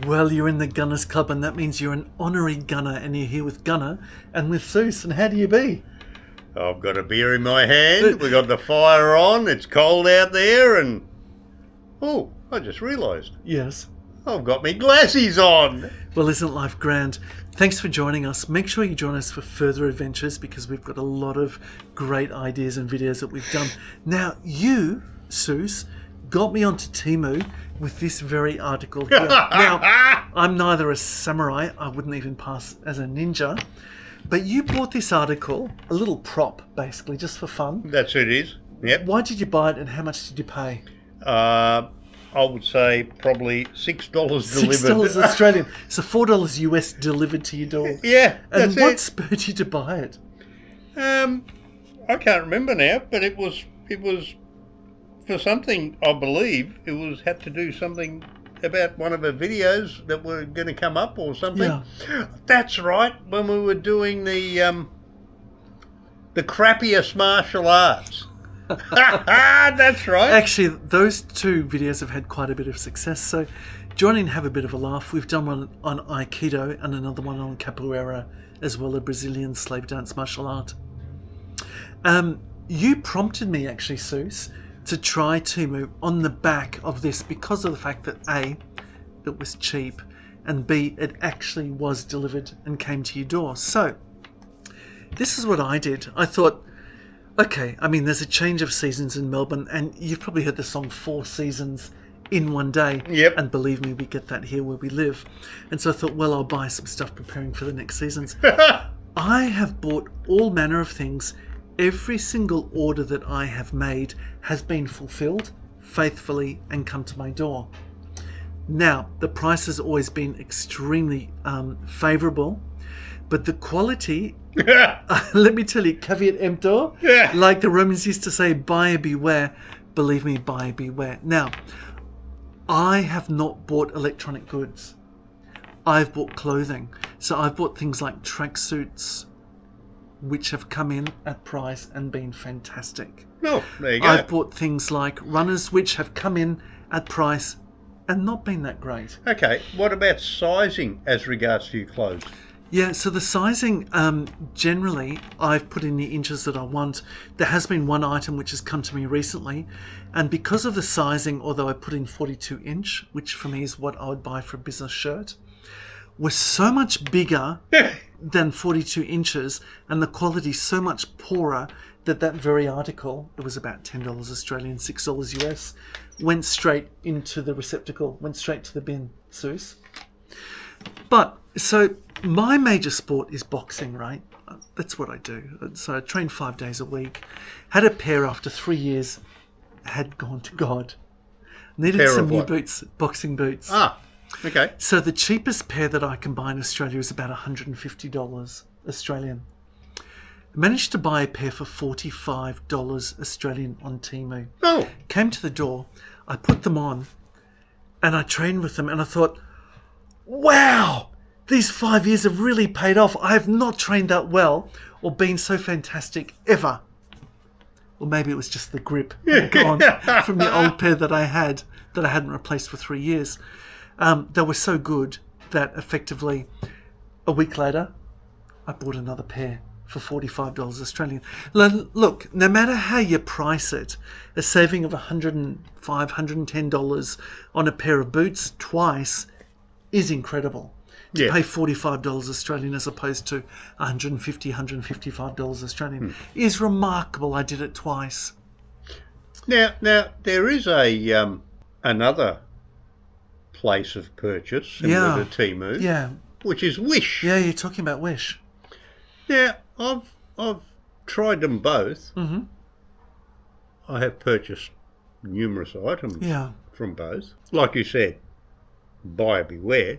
Well, you're in the Gunners Club, and that means you're an honorary gunner, and you're here with Gunner and with Seuss. And how do you be? I've got a beer in my hand. We've got the fire on. It's cold out there, and oh, I just realised Yes. I've got my glasses on. Well, isn't life grand? Thanks for joining us. Make sure you join us for further adventures because we've got a lot of great ideas and videos that we've done. Now, you, Seuss, got me onto TEMU with this very article here. Now, I'm neither a samurai, I wouldn't even pass as a ninja, but you bought this article, a little prop, basically, just for fun. That's who it is. Yep. Why did you buy it and how much did you pay? I would say probably $6 delivered. $6 Australian. So $4 US delivered to your door. Yeah, And that's what it. spurred you to buy it? I can't remember now, but it was for something. I believe it had to do something about one of the videos that were going to come up or something. Yeah. That's right. When we were doing the crappiest martial arts. That's right. Actually, those two videos have had quite a bit of success. So join in and have a bit of a laugh. We've done one on Aikido and another one on Capoeira, as well, a Brazilian slave dance martial art. You prompted me, actually, Seuss, to try TEMU on the back of this because of the fact that A, it was cheap, and B, it actually was delivered and came to your door. So this is what I did. I thought, okay, I mean, there's a change of seasons in Melbourne, and you've probably heard the song 4 Seasons in one day. Yep. And believe me, we get that here where we live. And so I thought, well, I'll buy some stuff preparing for the next seasons. I have bought all manner of things. Every single order that I have made has been fulfilled faithfully and come to my door. Now, the price has always been extremely favourable, but the quality, let me tell you, caveat emptor, Yeah. like the Romans used to say, buyer beware. Believe me, buyer beware. Now, I have not bought electronic goods. I've bought clothing. So I've bought things like tracksuits, which have come in at price and been fantastic. No, there you go. I've bought things like runners, which have come in at price and not been that great. Okay, what about sizing as regards to your clothes? Yeah, so the sizing, generally, I've put in the inches that I want. There has been one item which has come to me recently, and because of the sizing, although I put in 42 inch, which for me is what I would buy for a business shirt, was so much bigger than 42 inches, and the quality so much poorer that very article, it was about $10 Australian, $6 US, went straight into the receptacle, went straight to the bin, Seuss. But, so my major sport is boxing, right? That's what I do. So I train 5 days a week. Had a pair after 3 years, had gone to God. Needed Pair some of new what? boots, boxing boots. Ah, okay. So the cheapest pair that I can buy in Australia is about $150 Australian. I managed to buy a pair for $45 Australian on TEMU. Oh, Came to the door, I put them on, and I trained with them, and I thought, wow, these 5 years have really paid off. I have not trained that well or been so fantastic ever. Or maybe it was just the grip gone from the old pair that I hadn't replaced for 3 years. They were so good that effectively a week later, I bought another pair for $45 Australian. Look, no matter how you price it, a saving of $105, $110 on a pair of boots twice is incredible. To Yeah. pay $45 Australian as opposed to $150, $155 Australian is remarkable. I did it twice. now there is a another place of purchase similar to TEMU, Yeah. which is Wish. Yeah, you're talking about Wish. Now I've tried them both. Mm-hmm. I have purchased numerous items Yeah. from both. Like you said, buyer beware.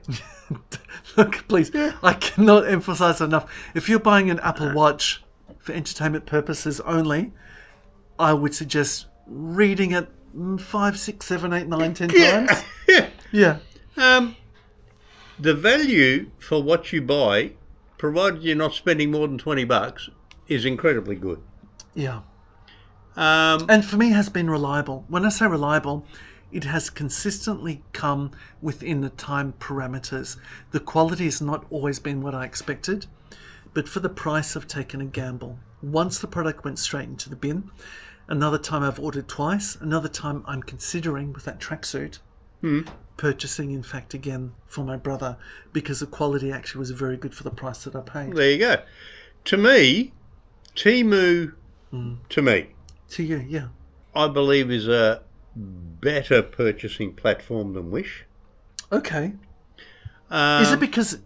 Look, please, I cannot emphasize enough. If you're buying an Apple Watch for entertainment purposes only, I would suggest reading it 5, 6, 7, 8, 9, 10 times. Yeah. The value for what you buy, provided you're not spending more than $20, is incredibly good. Yeah. And for me, has been reliable. When I say reliable, it has consistently come within the time parameters. The quality has not always been what I expected, but for the price I've taken a gamble. Once the product went straight into the bin, another time I've ordered twice, another time I'm considering with that tracksuit purchasing, in fact, again for my brother, because the quality actually was very good for the price that I paid. There you go. To me, Temu, To you, yeah. I believe is a better purchasing platform than Wish. Okay. Is it because...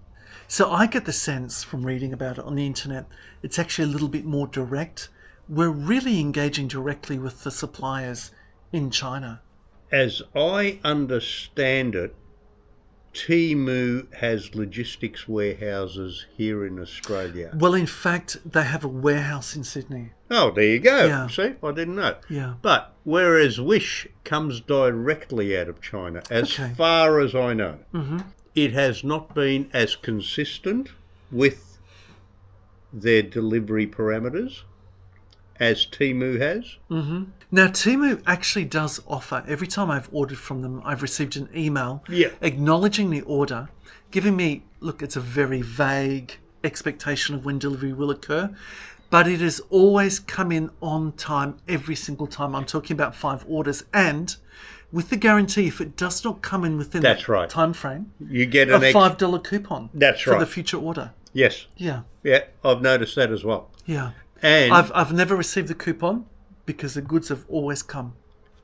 So I get the sense from reading about it on the internet, it's actually a little bit more direct. We're really engaging directly with the suppliers in China. As I understand it, Temu has logistics warehouses here in Australia. Well, in fact, they have a warehouse in Sydney. Oh, there you go. Yeah. See, I didn't know. Yeah. But whereas Wish comes directly out of China, as far as I know, it has not been as consistent with their delivery parameters as Temu has. Now, Temu actually does offer, every time I've ordered from them, I've received an email acknowledging the order, giving me, look, it's a very vague expectation of when delivery will occur, but it has always come in on time every single time. I'm talking about 5 orders, and with the guarantee, if it does not come in within that time frame, you get a $5 coupon for the future order. Yes. Yeah. Yeah, I've noticed that as well. Yeah. And I've never received the coupon because the goods have always come.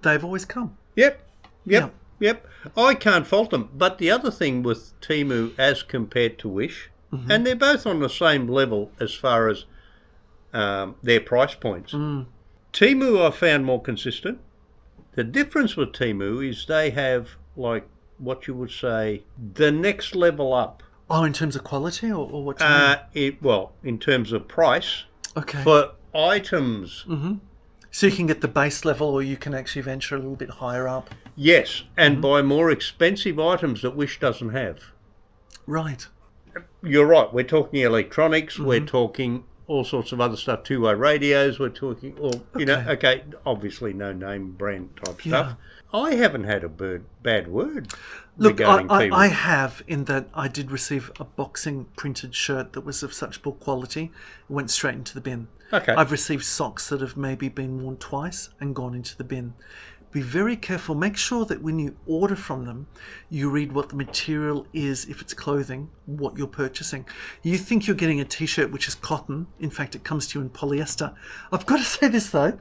They've always come. Yep. I can't fault them. But the other thing with Temu as compared to Wish, and they're both on the same level as far as their price points. Temu I found more consistent. The difference with Temu is they have, like, what you would say, the next level up. Oh, in terms of quality or what do you mean? In terms of price. Okay. For items. So you can get the base level, or you can actually venture a little bit higher up. Yes, and buy more expensive items that Wish doesn't have. Right. You're right. We're talking electronics. We're talking all sorts of other stuff. Two-way radios. We're talking all, obviously no name brand type stuff. I haven't had a bad word. Look, regarding Temu. I have, in that I did receive a boxing printed shirt that was of such poor quality, it went straight into the bin. Okay. I've received socks that have maybe been worn twice and gone into the bin. Be very careful. Make sure that when you order from them, you read what the material is, if it's clothing, what you're purchasing. You think you're getting a t-shirt which is cotton. In fact, it comes to you in polyester. I've got to say this, though.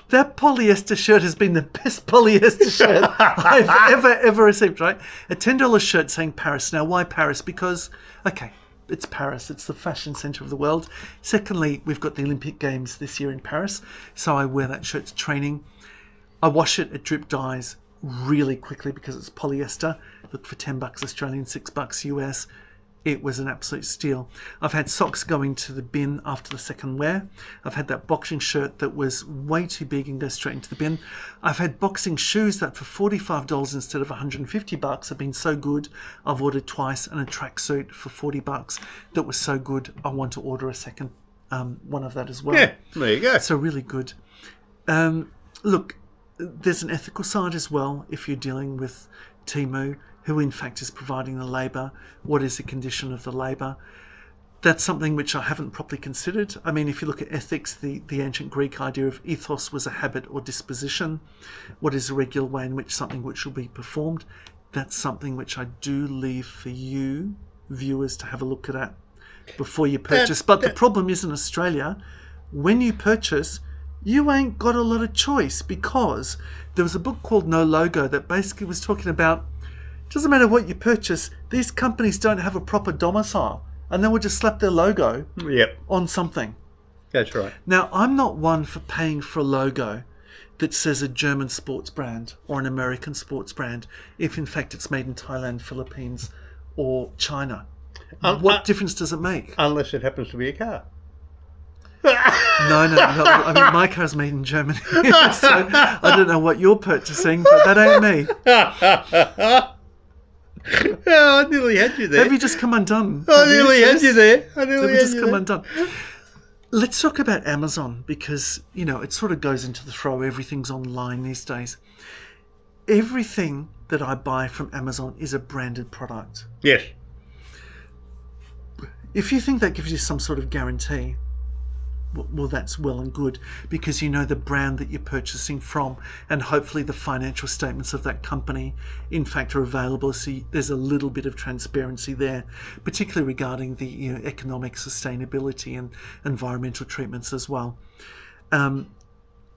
That polyester shirt has been the best polyester shirt I've ever received, right? A $10 shirt saying Paris. Now, why Paris? Because, okay, it's Paris. It's the fashion centre of the world. Secondly, we've got the Olympic Games this year in Paris, so I wear that shirt to training. I wash it drip dyes really quickly because it's polyester. Look, for $10 Australian, $6 US. It was an absolute steal. I've had socks going to the bin after the second wear. I've had that boxing shirt that was way too big and goes straight into the bin. I've had boxing shoes that for $45 instead of $150 have been so good, I've ordered twice, and a tracksuit for $40 that was so good, I want to order a second one of that as well. Yeah, there you go. So really good. Look, there's an ethical side as well if you're dealing with Temu, who in fact is providing the labour. What is the condition of the labour? That's something which I haven't properly considered. I mean, if you look at ethics, the ancient Greek idea of ethos was a habit or disposition. What is the regular way in which something which will be performed? That's something which I do leave for you, viewers, to have a look at before you purchase. But the problem is in Australia, when you purchase, you ain't got a lot of choice, because there was a book called No Logo that basically was talking about, it doesn't matter what you purchase, these companies don't have a proper domicile, and they will just slap their logo on something. That's right. Now, I'm not one for paying for a logo that says a German sports brand or an American sports brand, if in fact it's made in Thailand, Philippines, or China. What difference does it make? Unless it happens to be a car. No. I mean, my car's made in Germany, so I don't know what you're purchasing, but that ain't me. Oh, I nearly had you there. Have you just come undone? I nearly had you there. Have you just come undone? Let's talk about Amazon, because, it sort of goes into the throw. Everything's online these days. everything that I buy from Amazon is a branded product. Yes. If you think that gives you some sort of guarantee, well, that's well and good, because you know the brand that you're purchasing from, and hopefully the financial statements of that company in fact are available, so there's a little bit of transparency there, particularly regarding the economic sustainability and environmental treatments as well.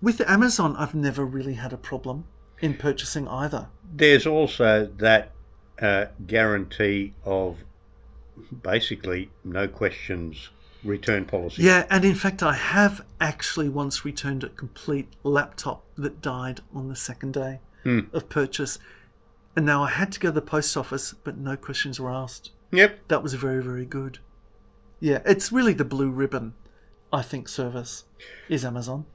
With Amazon, I've never really had a problem in purchasing either. There's also that guarantee of basically no questions return policy. Yeah, and in fact I have actually once returned a complete laptop that died on the second day of purchase, and now I had to go to the post office, but no questions were asked. Yep. That was very, very good. Yeah, it's really the blue ribbon, I think, service is Amazon.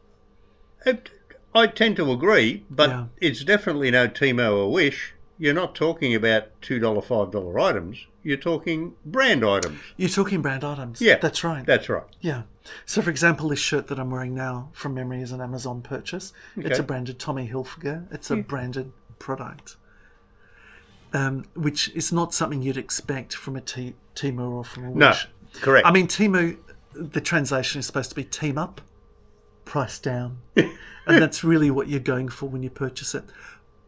I tend to agree, but Yeah. it's definitely no TEMU or WISH. You're not talking about $2, $5 items. You're talking brand items. You're talking brand items. Yeah. That's right. That's right. Yeah. So, for example, this shirt that I'm wearing now from memory is an Amazon purchase. Okay. It's a branded Tommy Hilfiger. It's a branded product, which is not something you'd expect from a Temu or from a No, Wish. correct. I mean, Temu, the translation is supposed to be team up, price down. And that's really what you're going for when you purchase it.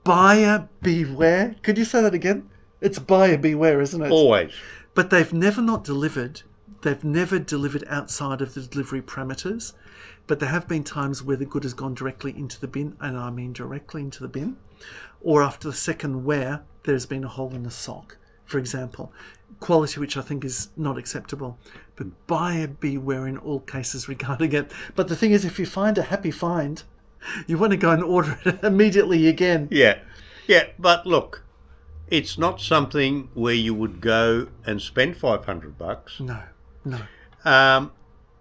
Buyer beware. Could you say that again? It's buyer beware, isn't it? Always. But they've never not delivered. They've never delivered outside of the delivery parameters. But there have been times where the good has gone directly into the bin, and I mean directly into the bin. Or after the second wear, there's been a hole in the sock, for example. Quality which I think is not acceptable. But buyer beware in all cases regarding it. But the thing is, if you find a happy find, you want to go and order it immediately again. Yeah. Yeah, but look, it's not something where you would go and spend $500. No.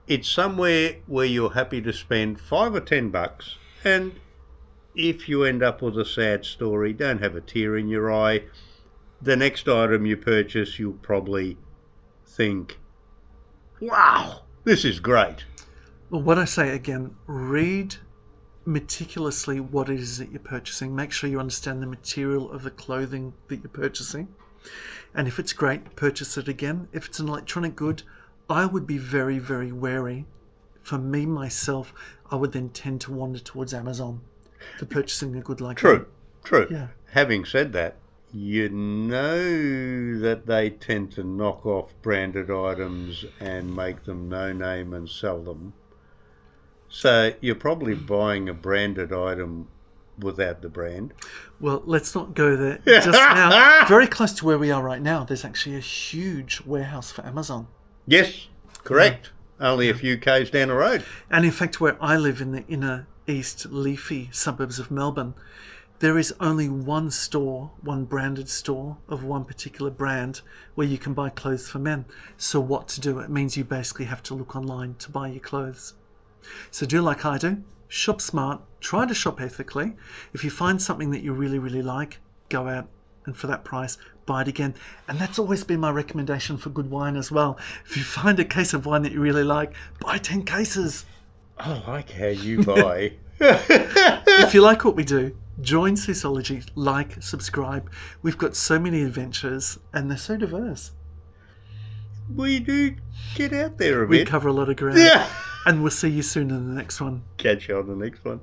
It's somewhere where you're happy to spend $5 or $10, and if you end up with a sad story, don't have a tear in your eye. The next item you purchase, you'll probably think, wow, this is great. Well, what I say again, read meticulously what it is that you're purchasing. Make sure you understand the material of the clothing that you're purchasing. And if it's great, purchase it again. If it's an electronic good, I would be very, very wary. For me, myself, I would then tend to wander towards Amazon for purchasing a good like that. True. Yeah. Having said that, you know that they tend to knock off branded items and make them no name and sell them. So you're probably buying a branded item without the brand. Well, let's not go there just now. Very close to where we are right now, there's actually a huge warehouse for Amazon. Yes, correct. Only a few k's down the road. And in fact, where I live in the inner east leafy suburbs of Melbourne, there is only one store, one branded store of one particular brand where you can buy clothes for men. So what to do? It means you basically have to look online to buy your clothes. So do like I do. Shop smart. Try to shop ethically. If you find something that you really, really like, go out and for that price, buy it again. And that's always been my recommendation for good wine as well. If you find a case of wine that you really like, buy 10 cases. I like how you buy. If you like what we do, join Sisology, like, subscribe. We've got so many adventures and they're so diverse. We do get out there a We bit. cover a lot of ground. Yeah. And we'll see you soon in the next one. Catch you on the next one.